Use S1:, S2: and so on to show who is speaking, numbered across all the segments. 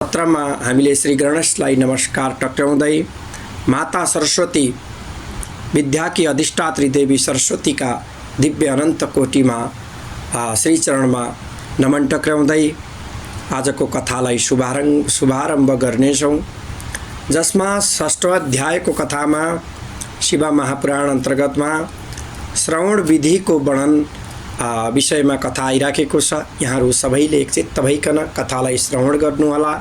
S1: पत्रमा हामीले श्री गणेशलाई नमस्कार टक्राउँदै माता सरस्वती विद्याकी अधिष्ठात्री देवी सरस्वतीका दिव्य अनन्त कोटिमा श्री चरणमा नमन टक्राउँदै आजको कथालाई शुभारम्भ गर्नेछौँ, जसमा षष्ठौं अध्यायको कथामा शिव महापुराण अन्तर्गतमा श्रवण विधिको वर्णन विषयमा कथा आइराखेको छ। यहाँहरू सबैले एकचित्त भइकन कथालाई श्रवण गर्नुहोला।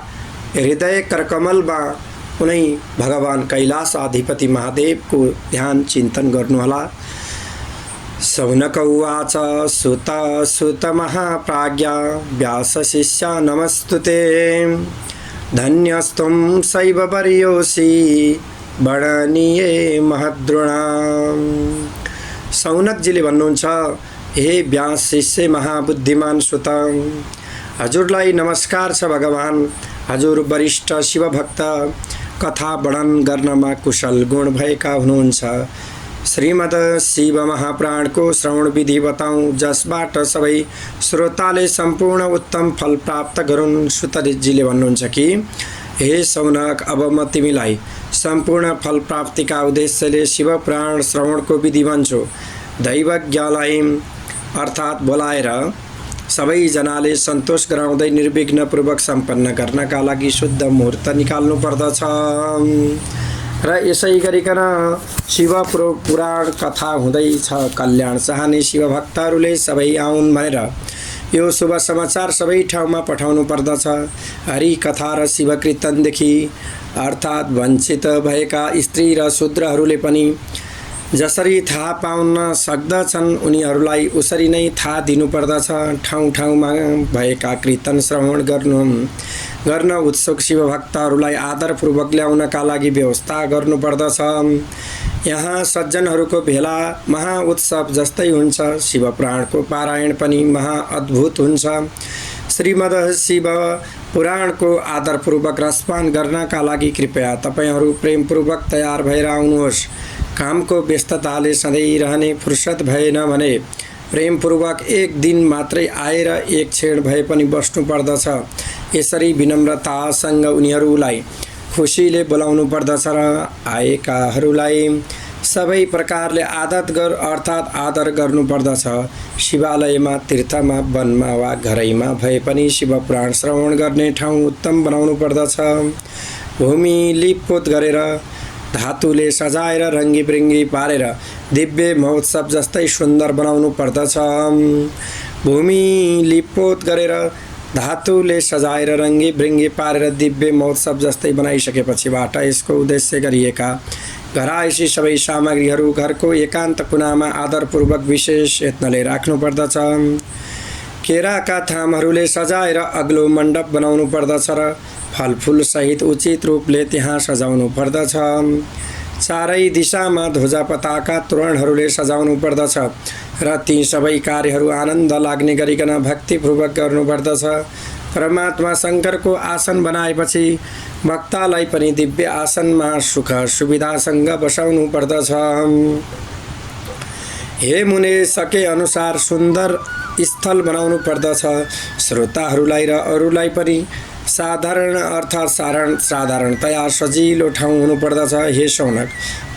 S1: हृदय करकमलमा कुनै भगवान कैलाश अधिपति महादेवको ध्यान चिन्तन गर्नुहोला। सौनक उवाच सुत सुत महाप्राज्ञा व्यास शिष्य नमस्तुते धन्यस्त्वं शैव वर्योऽसि वर्णनीये महद्रुणाम्। सौनकजीले भन्नुहुन्छ, हे व्यास शिष्य महाबुद्धिमान सुत, हजुरलाई नमस्कार छ। भगवान हजुर वरिष्ठ शिवभक्त, कथा वर्णन गर्नमा कुशल गुण भएका हुनुहुन्छ। श्रीमद् शिव महापुराणको श्रवण विधि बताऊँ, जसबाट सबै श्रोताले सम्पूर्ण उत्तम फल प्राप्त गरून्। सुतजीले भन्नुहुन्छ कि हे सौनक, अब म तिमीलाई सम्पूर्ण फल प्राप्तिका उद्देश्यले शिव पुराण श्रवणको विधि भन्छु। दैवज्ञलाई अर्थात् बोलाएर सबैजनाले सन्तोष गराउँदै निर्विघ्नपूर्वक सम्पन्न गर्नका लागि शुद्ध मुहूर्त निकाल्नु पर्दछ र यसै गरिकन शिव पुराण कथा हुँदैछ। कल्याण चाहने शिवभक्तहरूले सबै आउन् भनेर यो शुभ समाचार सबै ठाउँमा पठाउनु पर्दछ। हरि कथा र शिव कीर्तनदेखि अर्थात् वञ्चित भएका स्त्री र शूद्रहरूले पनि जसरी थाहा पाउन सक्दछन्, उनीहरूलाई उसरी नै थाहा दिनुपर्दछ। ठाउँ ठाउँमा भएका कीर्तन श्रवण गर्न उत्सुक शिवभक्तहरूलाई आदरपूर्वक ल्याउनका लागि व्यवस्था गर्नुपर्दछ। यहाँ सज्जनहरूको भेला महाउत्सव जस्तै हुन्छ। शिव पुराणको पारायण पनि महाअद्भुत हुन्छ। श्रीमद् शिव पुराणको आदरपूर्वक रसपान गर्नका लागि कृपया तपाईहरू प्रेमपूर्वक तयार भएर आउनुहोस्। कामको व्यस्तताले सधैँ रहने फुर्सद भएन भने प्रेमपूर्वक एक दिन मात्रै आएर एक क्षण भए पनि बस्नु पर्दछ। यसरी विनम्रतासँग उनीहरूलाई खुसीले बोलाउनु पर्दछ र आएकाहरूलाई सबै प्रकारले आदर गर्नु पर्दछ। शिवालयमा, तीर्थमा, वनमा वा घरैमा भए पनि शिव पुराण श्रवण गर्ने ठाउँ उत्तम बनाउनु पर्दछ। भूमि लिपपोत गरेर, धातुले सजाएर, रङ्गीबिरङ्गी पारेर दिव्य महोत्सव जस्तै सुन्दर बनाउनु पर्दछ। भूमि लिपपोत गरेर, धातुले सजाएर, रङ्गीबिरङ्गी पारेर दिव्य महोत्सव जस्तै बनाइसकेपछिबाट यसको उद्देश्य गरिएका घरायसी सबै सामग्रीहरू घरको एकान्त कुनामा आदरपूर्वक विशेष यत्नले राख्नु पर्दछ। केराका थामहरूले सजाएर अग्लो मण्डप बनाउनु पर्दछ र फलफुल सहित उचित रूपले त्यहाँ सजाउनु पर्दछ। चारै दिशामा ध्वजा पताका तोरणहरूले सजाउनु पर्दछ र ती सबै कार्यहरू आनन्द लाग्ने गरिकन भक्तिपूर्वक गर्नुपर्दछ। परमात्मा शङ्करको आसन बनाएपछि भक्तलाई पनि दिव्य आसनमा सुख सुविधासँग बसाउनु पर्दछ। हे मुने, सके अनुसार सुन्दर स्थल बनाउनु पर्दछ। श्रोताहरूलाई र अरूलाई पनि साधारणतया सजिलो ठाउँ हुनुपर्दछ। हे सौनक,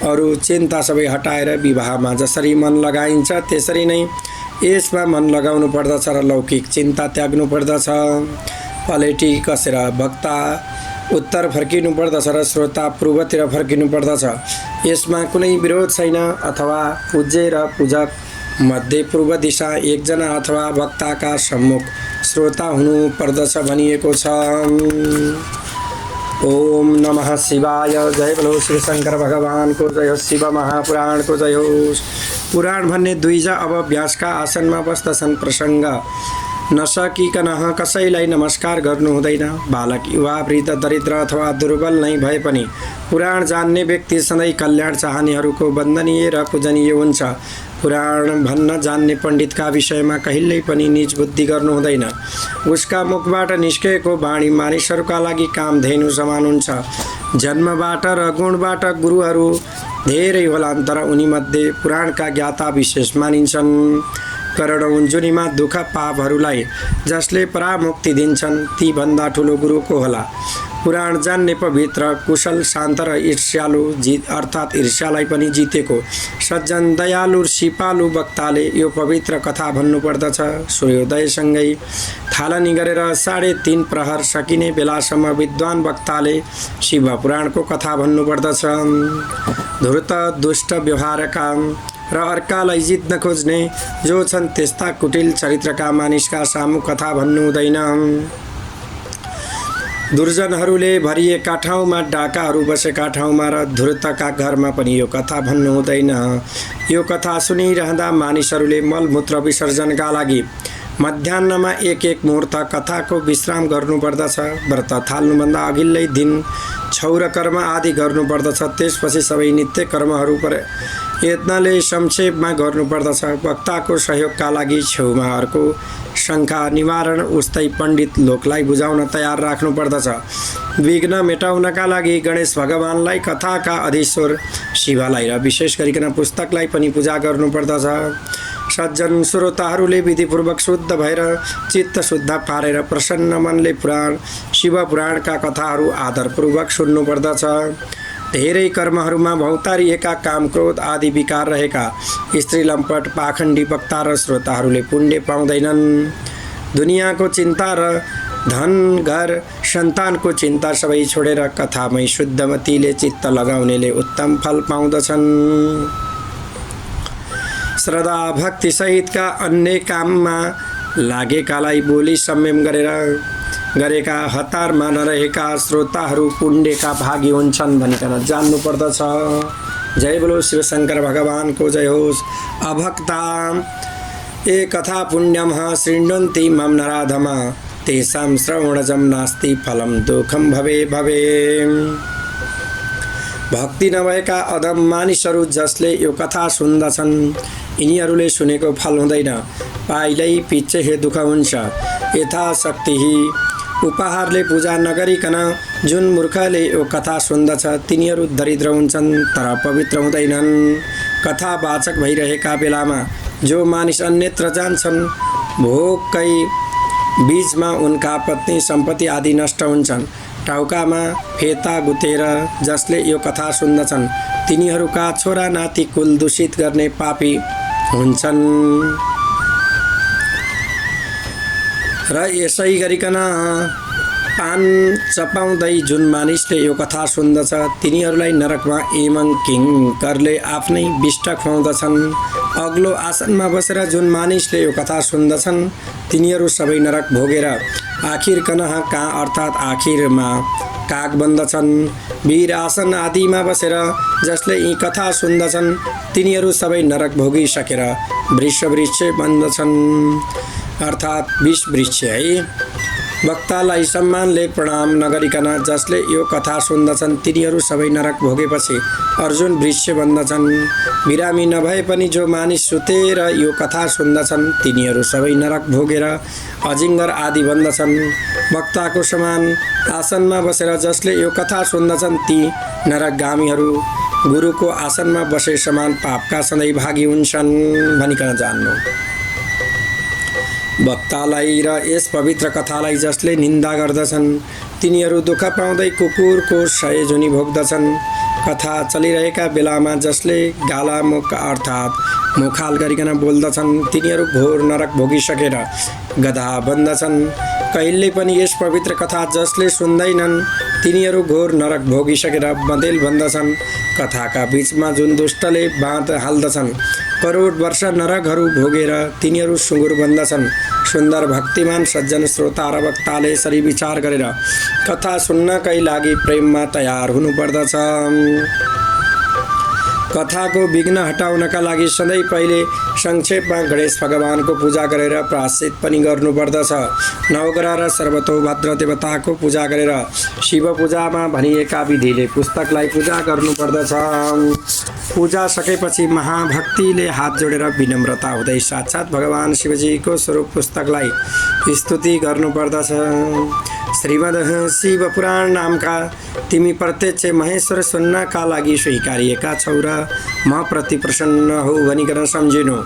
S1: अरू चिन्ता सबै हटाएर विवाहमा जसरी मन लगाइन्छ त्यसरी नै यसमा मन लगाउनु पर्दछ र लौकिक चिन्ता त्याग्नु पर्दछ। पलेटी कसेर भक्ता उत्तर फर्किनु पर्दछ र श्रोता पूर्वतिर फर्किनु पर्दछ। यसमा कुनै विरोध छैन। अथवा पूज्य र पूजक मध्ये पूर्व दिशा एकजना अथवा वक्ताका सम्मुख श्रोता हुनु पर्दछ भनिएको छ। ओम नमः शिवाय। जय बोलो श्री शङ्कर भगवानको जय होस्। शिव महापुराणको जय होस्। पुराण भन्ने दुईजा अब व्यासका आसनमा बस्दछन्। प्रसङ्ग नसकिकन कसैलाई नमस्कार गर्नु हुँदैन। बालक, युवा, वृद्ध, दरिद्र अथवा दुर्बल नै भए पनि पुराण जान्ने व्यक्ति सधैँ कल्याण चाहनेहरूको वन्दनीय र पूजनीय हुन्छ। पुराण भन्न जान्ने पण्डितका विषयमा कहिल्यै पनि निज बुद्धि गर्नु हुँदैन। उसका मुखबाट निस्केको वाणी मानिसहरूका लागि कामधेनु समान हुन्छ। जन्मबाट र गुणबाट गुरुहरू धेरै होलान्, तर उनीमध्ये पुराणका ज्ञाता विशेष मानिन्छन्। करोडौँ जुनीमा दुःख पापहरूलाई जसले परामुक्ति दिन्छन् ती भन्दा ठुलो गुरु को होला। पुराण जान्ने पवित्र कुशल शान्त र ईर्ष्यालु अर्थात् ईर्ष्यालाई पनि जितेको सज्जन दयालु सिपालु वक्ताले यो पवित्र कथा भन्नुपर्दछ। सूर्योदयसँगै थालनी गरेर 3:30 प्रहर सकिने बेलासम्म विद्वान वक्ताले शिव पुराणको कथा भन्नुपर्दछ। धूर्त दुष्ट व्यवहारका र अर्कालाई जित्न खोज्ने जो छन् त्यस्ता कुटिल चरित्रका मानिसका सामु कथा भन्नु हुँदैन। दुर्जनहरूले भरिएका ठाउँमा डाकाहरू बसेका ठाउँमा र धूर्तका घरमा पनि यो कथा भन्नु हुँदैन। यो कथा सुनिरहँदा मानिसहरूले मलमूत्र विसर्जनका लागि मध्याह्नमा एक मुहूर्त कथाको विश्राम गर्नुपर्दछ। व्रत थाल्नुभन्दा अघिल्लै दिन क्षौर कर्म आदि गर्नुपर्दछ। त्यसपछि सबै नित्य कर्महरू यत्नले संक्षेपमा गर्नुपर्दछ। वक्ताको सहयोगका लागि छेउमा अर्को शङ्का निवारण उस्तै पण्डित लोकलाई बुझाउन तयार राख्नुपर्दछ। विघ्न मेटाउनका लागि गणेश भगवानलाई, कथाका अधीश्वर शिवलाई र विशेष गरिकन पुस्तकलाई पनि पूजा गर्नुपर्दछ। सज्जन श्रोताहरूले विधिपूर्वक शुद्ध भएर चित्त शुद्ध पारेर प्रसन्न मनले शिव पुराणका कथाहरू आदरपूर्वक सुन्नुपर्दछ। धेरै कर्महरूमा भौतारिएका काम क्रोध आदि विकार रहेका स्त्री लम्पट पाखण्डी वक्ता र श्रोताहरूले पुण्य पाउँदैनन्। दुनियाँको चिन्ता र धन घर सन्तानको चिन्ता सबै छोडेर कथामै शुद्धमतीले चित्त लगाउनेले उत्तम फल पाउँदछन्। श्रद्धा भक्ति सहितका अन्य काममा लागेकालाई बोली संयम गरेका हतारमा नरहेका श्रोताहरू पुण्यका भागी हुन्छन् भनिकन जान्नुपर्दछ। जय बोलो शिवशङ्कर भगवानको जय होस्। अभक्ता ए कथा पुण्यम शृण्वन्ति मम नराधमा तेषां श्रवणजं नास्ति फलं दुःखं भवे भवे। भक्ति नभएका अधम मानिसहरू जसले यो कथा सुन्दछन् यिनीहरूले सुनेको फल हुँदैन। पाइलै पिच्छे हे दुःख हुन्छ। यथाशक्ति उपहारले पूजा नगरिकन जुन मूर्खले यो कथा सुन्दछ तिनीहरू दरिद्र हुन्छन् तर पवित्र हुँदैनन्। कथावाचक भइरहेका बेलामा जो मानिस अन्यत्र जान्छन् भोककै बीचमा उनका पत्नी सम्पत्ति आदि नष्ट हुन्छन्। टाउकामा फेता गुतेर जसले यो कथा सुन्दछन् तिनीहरूका छोरा नाति कुल दूषित गर्ने पापी हुन्छन्। र यसै गरिकन पान चपाउँदै जुन मानिसले यो कथा सुन्दछ तिनीहरूलाई नरकमा एमं किङ्करले आफ्नै विष्ट खुवाउँदछन्। अग्लो आसनमा बसेर जुन मानिसले यो कथा सुन्दछन् तिनीहरू सबै नरक भोगेर आखिर अर्थात् आखिरमा काग बन्दछन्। वीर आसन आदिमा बसेर जसले यी कथा सुन्दछन् तिनीहरू सबै नरक भोगिसकेर वृक्ष बन्दछन् अर्थात् विष वृक्ष है। वक्तालाई सम्मानले प्रणाम नगरिकन जसले यो कथा सुन्दछन् तिनीहरू सबै नरक भोगेपछि अर्जुन वृक्ष बन्दछन्। बिरामी नभए पनि जो मानिस सुतेर यो कथा सुन्दछन् तिनीहरू सबै नरक भोगेर अजिङ्गर आदि बन्दछन्। वक्ताको समान आसनमा बसेर जसले यो कथा सुन्दछन् ती नरकगामीहरू गुरुको आसनमा बसे समान पापका सधैँ भागी हुन्छन् भनिकन जान्नु। वक्तालाई र यस पवित्र कथालाई जसले निन्दा गर्दछन् तिनीहरू दुःख पाउँदै कुकुरको 100 जुनी भोग्दछन्। कथा चलिरहेका बेलामा जसले गाला मुख अर्थात् मुखाल गरिकन बोल्दछन् तिनीहरू घोर नरक भोगिसकेर गधा बन्दछन्। कहिले पनि यस पवित्र कथा जसले सुन्दैनन् तिनीहरू घोर नरक भोगिसकेर बँदेल बन्दछन्। कथाका बीचमा जुन दुष्टले बाँध हाल्दछन् करोड वर्ष नरकहरू भोगेर तिनीहरू सुँगुर बन्दछन्। सुन्दर भक्तिमान सज्जन श्रोता र वक्ताले यसरी विचार गरेर कथा सुन्नकै लागि प्रेममा तयार हुनुपर्दछ। कथाको विघ्न हटाउनका लागि सधैँ पहिले संक्षेपमा गणेश भगवानको पूजा गरेर प्रायश्चित पनि गर्नुपर्दछ। नवग्रह र सर्वतोभद्र देवताको पूजा गरेर शिव पूजामा भनिएका विधिले पुस्तकलाई पूजा गर्नुपर्दछ। पूजा सकेपछि महाभक्तिले हात जोडेर विनम्रता हुँदै साक्षात् भगवान शिवजीको स्वरूप पुस्तकलाई स्तुति गर्नुपर्दछ। श्रीमद् शिव पुराण नामका तिमी प्रत्यक्ष महेश्वर सुन्नका लागि स्वीकारिएका छौ र म प्रति प्रसन्न हो भनिकन सम्झिनु।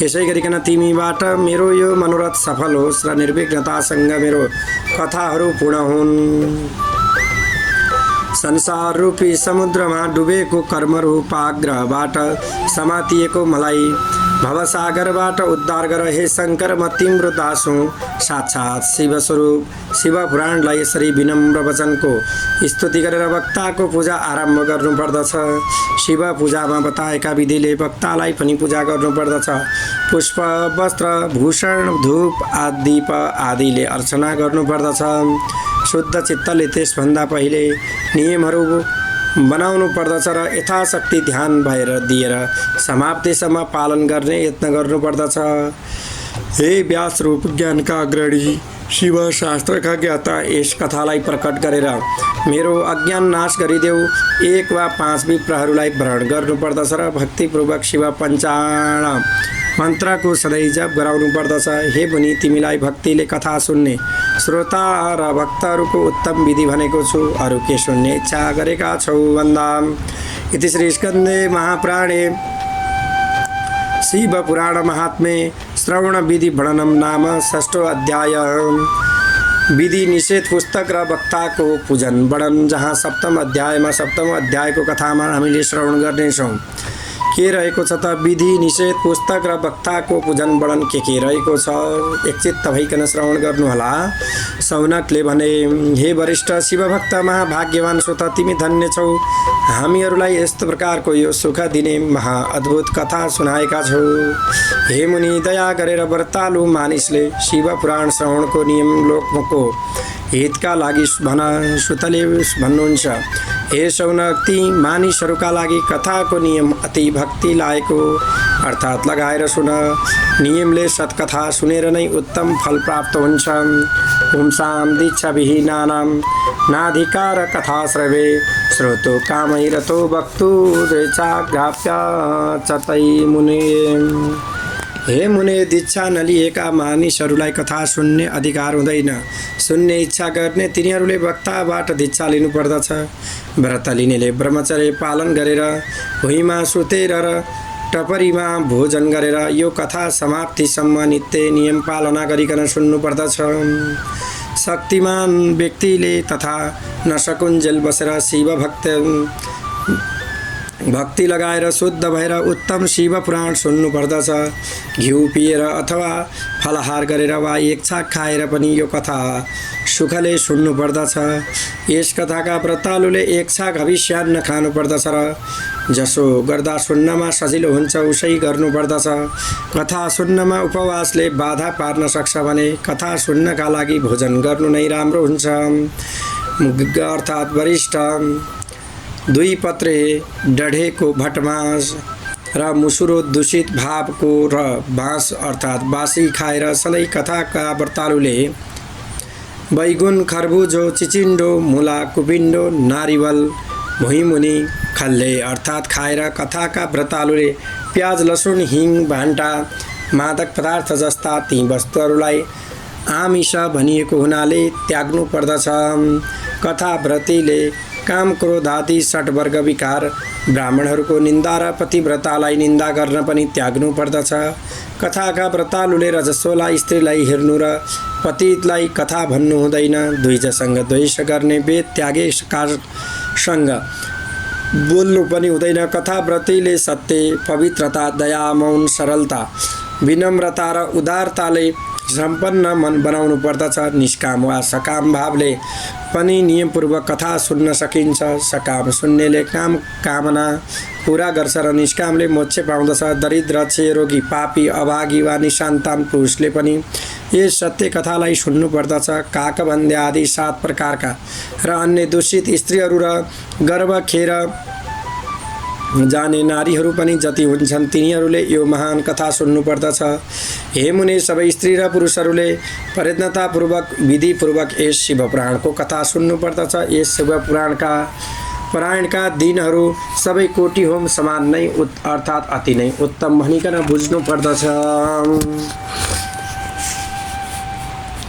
S1: यसै गरिकन तिमीबाट मेरो यो मनोरथ सफल होस् र निर्विघ्नतासँग मेरो कथाहरू पूर्ण हुन्। संसार रूपी समुद्रमा डुबेको कर्मरूप आग्रहबाट समातिएको मलाई भवसागरबाट उद्धार गर हे शङ्कर, म तिम्रो दास हुँ। साक्षात् शिवस्वरूप शिव पुराणलाई यसरी विनम्र वचनको स्तुति गरेर वक्ताको पूजा आरम्भ गर्नुपर्दछ। शिव पूजामा बताएका विधिले वक्तालाई पनि पूजा गर्नुपर्दछ। पुष्प, वस्त्र, भूषण, धूप, दीप आदिले अर्चना गर्नुपर्दछ। शुद्ध चित्तले त्यसभन्दा पहिले नियमहरू बनाउनु पर्दछ र यथाशक्ति ध्यान भएर दिएर समाप्तिसम्म पालन गर्ने यत्न गर्नुपर्दछ। हे व्यास रूप ज्ञानका अग्रणी शिव शास्त्रका ज्ञाता, यस कथालाई प्रकट गरेर मेरो अज्ञान नाश गरिदेऊ। 1 वा 5 विप्रहरूलाई वरण गर्नुपर्दछ र भक्तिपूर्वक शिव पञ्चाण मन्त्रको सधैँ जप गराउनु पर्दछ। हे मुनि, तिमीलाई भक्तिले कथा सुन्ने श्रोता र भक्तहरूको उत्तम विधि भनेको छु। अरू के सुन्ने इच्छा गरेका छौ भन्दा। इति श्री स्कन्दे महापुराणे शिव पुराण महात्म्ये श्रवण विधि वर्णनम नाम 6ठो अध्याय। विधि निषेध पुस्तक र वक्ताको पूजन वर्णन, जहाँ 7म अध्यायमा 7औं अध्यायको कथामा हामीले श्रवण गर्नेछौँ। के रहेको छ त विधि निषेध पुस्तक र वक्ताको पूजन वर्णन के रहेको छ, एकचित्त भइकन श्रवण गर्नुहोला। सौनकले भने, हे वरिष्ठ शिवभक्त महाभाग्यवान स्वत तिमी धन्य छौ। हामीहरूलाई यस्तो प्रकारको यो सुख दिने महाअद्भुत कथा सुनाएका छौ। हे मुनि, दया गरेर व्रतालु मानिसले शिव पुराण श्रवणको नियम लोकको हितका लागि भन। सुतले भन्नुहुन्छ, हे सौनक, ती मानिसहरूका लागि कथाको नियम अति भक्ति लागेको अर्थात् लगाएर सुन। नियमले सत्कथा सुनेर नै उत्तम फल प्राप्त हुन्छ। पुंसां दीक्षाविहीनानां नाधिकार कथा श्रवे श्रोतो कामैरतो वक्तु द्वेषाग्राप्य च तै मुने। हे मुने, दीक्षा नलिएका मानिसहरूलाई कथा सुन्ने अधिकार हुँदैन। सुन्ने इच्छा गर्ने तिनीहरूले वक्ताबाट दीक्षा लिनुपर्दछ। व्रत लिनेले ब्रह्मचर्य पालन गरेर भुइँमा सुतेर र टपरीमा भोजन गरेर यो कथा समाप्तिसम्म नित्य नियम पालना गरिकन सुन्नुपर्दछ। शक्तिमान व्यक्तिले तथा नसकुञ्जेल बसेर शिव भक्ति लगाएर शुद्ध भएर उत्तम शिव पुराण सुन्नुपर्दछ। घिउ पिएर अथवा फलाहार गरेर वा एक छाक खाएर पनि यो कथा सुखले सुन्नुपर्दछ। यस कथाका व्रतालुले एक छाक हविष्यान्न खानुपर्दछ र जसो गर्दा सुन्नमा सजिलो हुन्छ उसै गर्नुपर्दछ। कथा सुन्नमा उपवासले बाधा पार्न सक्छ भने कथा सुन्नका लागि भोजन गर्नु नै राम्रो हुन्छ। अर्थात् वरिष्ठ 2 पत्रे डढेको भटमास र मुसुरो दूषित भावको र बाँस अर्थात् बासी खाएर सधैँ कथाका व्रतालुले बैगुन, खरबुजो, चिचिन्डो, मुला, कुपिन्डो, नारिवल, भुइँमुनि खल्ले अर्थात् खाएर कथाका व्रतालुले प्याज, लसुन, हिङ, भान्टा, मादक पदार्थ जस्ता ती वस्तुहरूलाई आमिष भनिएको हुनाले त्याग्नु पर्दछ। कथा व्रतीले काम, क्रोध आदि 6 वर्ग विकार, ब्राह्मणहरूको निन्दा र पतिव्रतालाई निन्दा गर्न पनि त्याग्नु पर्दछ। कथाका व्रतालुले रजस्वला स्त्रीलाई हेर्नु र पतिलाई कथा भन्नु हुँदैन। द्विजसँग द्वेष गर्ने, वेद त्यागेसँग बोल्नु पनि हुँदैन। कथा व्रतीले सत्य, पवित्रता, दया, मौन, सरलता, विनम्रता र उदारताले सम्पन्न मन बनाउनु पर्दछ। निष्काम वा सकाम भावले पनि नियमपूर्वक कथा सुन्न सकिन्छ। सकाम सुन्नेले कामना पूरा गर्छ र निष्कामले मोक्ष पाउँदछ। दरिद्र, क्षयरोगी, पापी, अभागी वा निसन्तान पुरुषले पनि यस सत्य कथालाई सुन्नु पर्दछ। काकभन्ध्ये आदि 7 प्रकारका र अन्य दूषित स्त्रीहरू र गर्भ खेर जाने नारीहरू पनि जति हुन्छन् तिनीहरूले यो महान कथा सुन्नु पर्दछ। हे मुनि, सबै स्त्री र पुरुषहरूले प्रयत्नतापूर्वक विधिपूर्वक यस शिव पुराणको कथा सुन्नु पर्दछ। यस शिव पुराणका दिनहरू सबै कोटि होम समान नै अर्थात् अति नै उत्तम भनिकन बुझ्नु पर्दछ।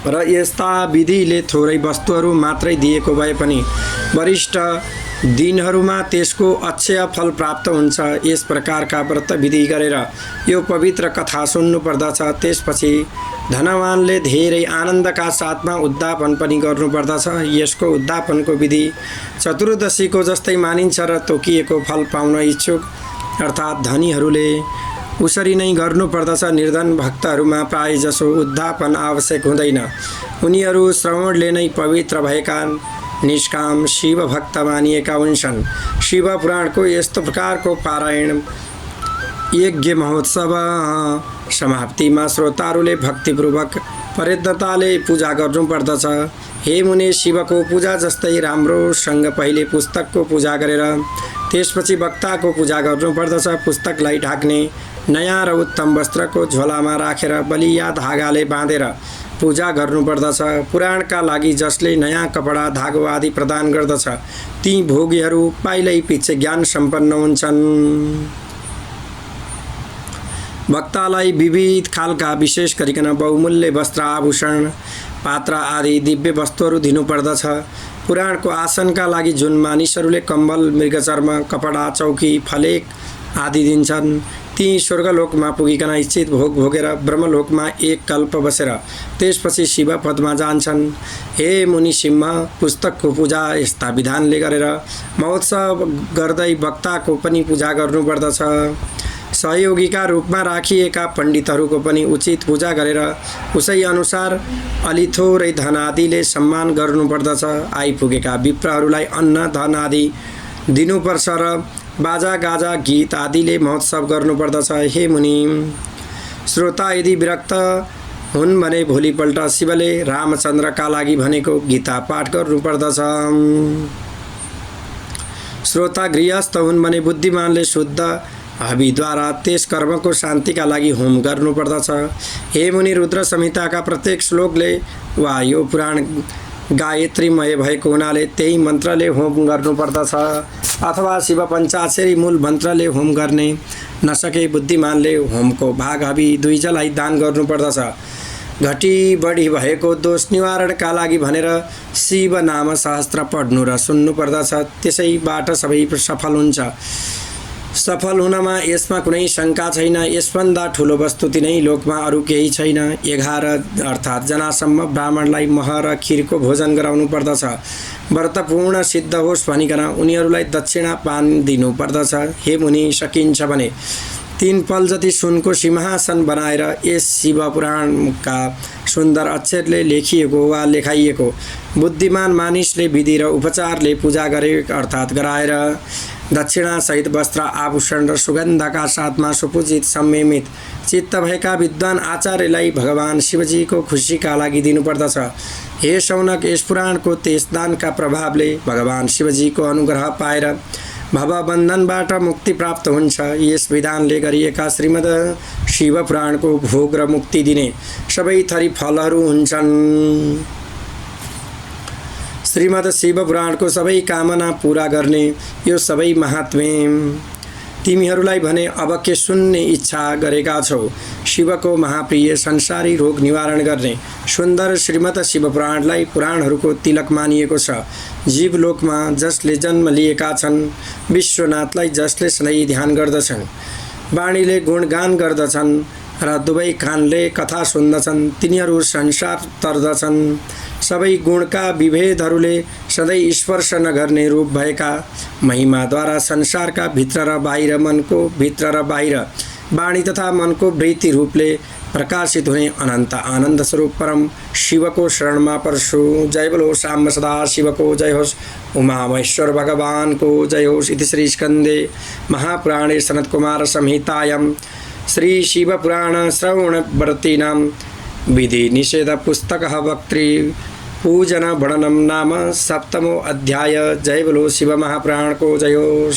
S1: र यस्ता विधिले थोरै वस्तुहरू मात्रै दिएको भए पनि वरिष्ठ दिनहरूमा त्यसको अक्षय फल प्राप्त हुन्छ। यस प्रकारका व्रत विधि गरेर यो पवित्र कथा सुन्नु पर्दछ। त्यसपछि धनवानले धेरै आनन्दका साथमा उद्यापन पनि गर्नुपर्दछ। यसको उद्यापनको विधि चतुर्दशीको जस्तै मानिन्छ र तोकिएको फल पाउन इच्छुक अर्थात् धनीहरूले उसरी नै गर्नुपर्दछ। निर्धन भक्तहरूमा प्रायःजसो उद्यापन आवश्यक हुँदैन। उनीहरू श्रवणले नै पवित्र भएका निष्काम शिव भक्त मानिएका हुन्छन्। शिव पुराणको यस्तो प्रकारको पारायण यज्ञ महोत्सव समाप्तिमा श्रोताहरूले भक्तिपूर्वक प्रयत्नताले पूजा गर्नुपर्दछ। हे मुनि, शिवको पूजा जस्तै राम्रोसँग पहिले पुस्तकको पूजा गरेर त्यसपछि वक्ताको पूजा गर्नुपर्दछ। पुस्तकलाई ढाक्ने नयाँ र उत्तम वस्त्रको झोलामा राखेर बलिया धागाले बाँधेर पूजा गर्नुपर्दछ। पुराणका लागि जसले नयाँ कपडा धागो आदि प्रदान गर्दछ ती भोगीहरू पाइलै पछि ज्ञान सम्पन्न हुन्छन्। वक्तालाई विविध खालका विशेष गरिकन बहुमूल्य वस्त्र आभूषण पात्र आदि दिव्य वस्तुहरू दिनुपर्दछ। पुराणको आसनका लागि जुन मानिसहरूले कम्बल मृगचर्म कपडा चौकी फलेक आदि दिन्छन् ती स्वर्गलोकमा पुगिकन इच्छित भोग भोगेर ब्रह्मलोकमा एक कल्प बसेर त्यसपछि शिव पदमा जान्छन्। हे मुनि सिंह, पुस्तकको पूजा यस्ता विधानले गरेर महोत्सव गर्दै वक्ताको पनि पूजा गर्नुपर्दछ। सहयोगीका रूपमा राखिएका पण्डितहरूको पनि उचित पूजा गरेर उसै अनुसार अलि थोरै धन आदिले सम्मान गर्नुपर्दछ। आइपुगेका विप्रहरूलाई अन्न धन आदि दिनुपर्छ र बाजा गाजा गीत आदिले महोत्सव गर्नुपर्दछ। हे मुनि, श्रोता यदि विरक्त हुन् भने भोलिपल्ट शिवले रामचन्द्रका लागि भनेको गीता पाठ गर्नुपर्दछ। श्रोता गृहस्थ हुन् भने बुद्धिमानले शुद्ध हविद्वारा त्यस कर्मको शान्तिका लागि होम गर्नुपर्दछ। हे मुनि, रुद्र संहिताका प्रत्येक श्लोकले वा यो पुराण गायत्रीमय भएको हुनाले त्यही मन्त्रले होम गर्नुपर्दछ। अथवा शिव पञ्चाक्षरी मूल मन्त्रले होम गर्ने नसके बुद्धिमानले होमको भाग हवि दुईजलाई दान गर्नुपर्दछ। घटी बढी भएको दोष निवारणका लागि भनेर शिव नाम सहस्त्र पढ्नु र सुन्नु पर्दछ। त्यसैबाट सबै सफल हुन्छ। सफल हुनमा यसमा कुनै शङ्का छैन। यसभन्दा ठुलो वस्तु तिनै लोकमा अरू केही छैन। 11 अर्थात् जनासम्म ब्राह्मणलाई मह र खिरको भोजन गराउनु पर्दछ। व्रत पूर्ण सिद्ध होस् भनिकन उनीहरूलाई दक्षिणा पान दिनुपर्दछ। हे मुनि, सकिन्छ भने 3 पल जति सुनको सिंहासन बनाएर यस शिव पुराणका सुन्दर अक्षरले लेखिएको वा लेखाइएको बुद्धिमान मानिसले विधि र उपचारले पूजा गरे अर्थात् गराएर दक्षिणासहित वस्त्र आभूषण र सुगन्धका साथमा सुपूजित संयमित चित्त भएका विद्वान आचार्यलाई भगवान शिवजीको खुसीका लागि दिनुपर्दछ। हे शौनक, यस पुराणको त्यस दानका प्रभावले भगवान शिवजीको अनुग्रह पाएर भवबन्धनबाट मुक्ति प्राप्त हुन्छ। यस विधानले गरिएका श्रीमद् शिव पुराणको भोग र मुक्ति दिने सबै थरी फलहरू हुन्छन्। श्रीमद् शिव पुराणको सबै कामना पूरा गर्ने यो सबै महात्म्य तिमीहरूलाई भने अब के सुन्ने इच्छा गरेका छौ। शिवको महाप्रिय संसारी रोग निवारण गर्ने सुन्दर श्रीमद् शिव पुराणलाई पुराणहरूको तिलक मानिएको छ। जीवलोकमा जसले जन्म लिएका छन्, विश्वनाथलाई जसले सधैँ ध्यान गर्दछन्, वाणीले गुणगान गर्दछन् र दुवै कानले कथा सुन्दछन्, तिनीहरू संसार तर्दछन्। सबै गुणका विभेदहरूले सधैँ स्पर्श नगर्ने रूप भएका महिमाद्वारा संसारका भित्र र बाहिर, मनको भित्र र बाहिर, वाणी तथा मनको वृत्ति रूपले प्रकाशित हुने अनन्त आनन्द स्वरूप परम शिवको शरणमा पर्छु। जय बोलो साम्ब सदा शिवको जय होस्, उमा महेश्वर भगवानको जय होस्। इति श्री स्कन्दे महापुराणे सनत्कुमार संहितायां श्री शिव पुराण श्रवणवर्तीनां विधि निषेध पुस्तकः वक्तृ पूजन वर्णनम नाम 7मो अध्याय। जय बोलो शिव महापुराण को जय हो।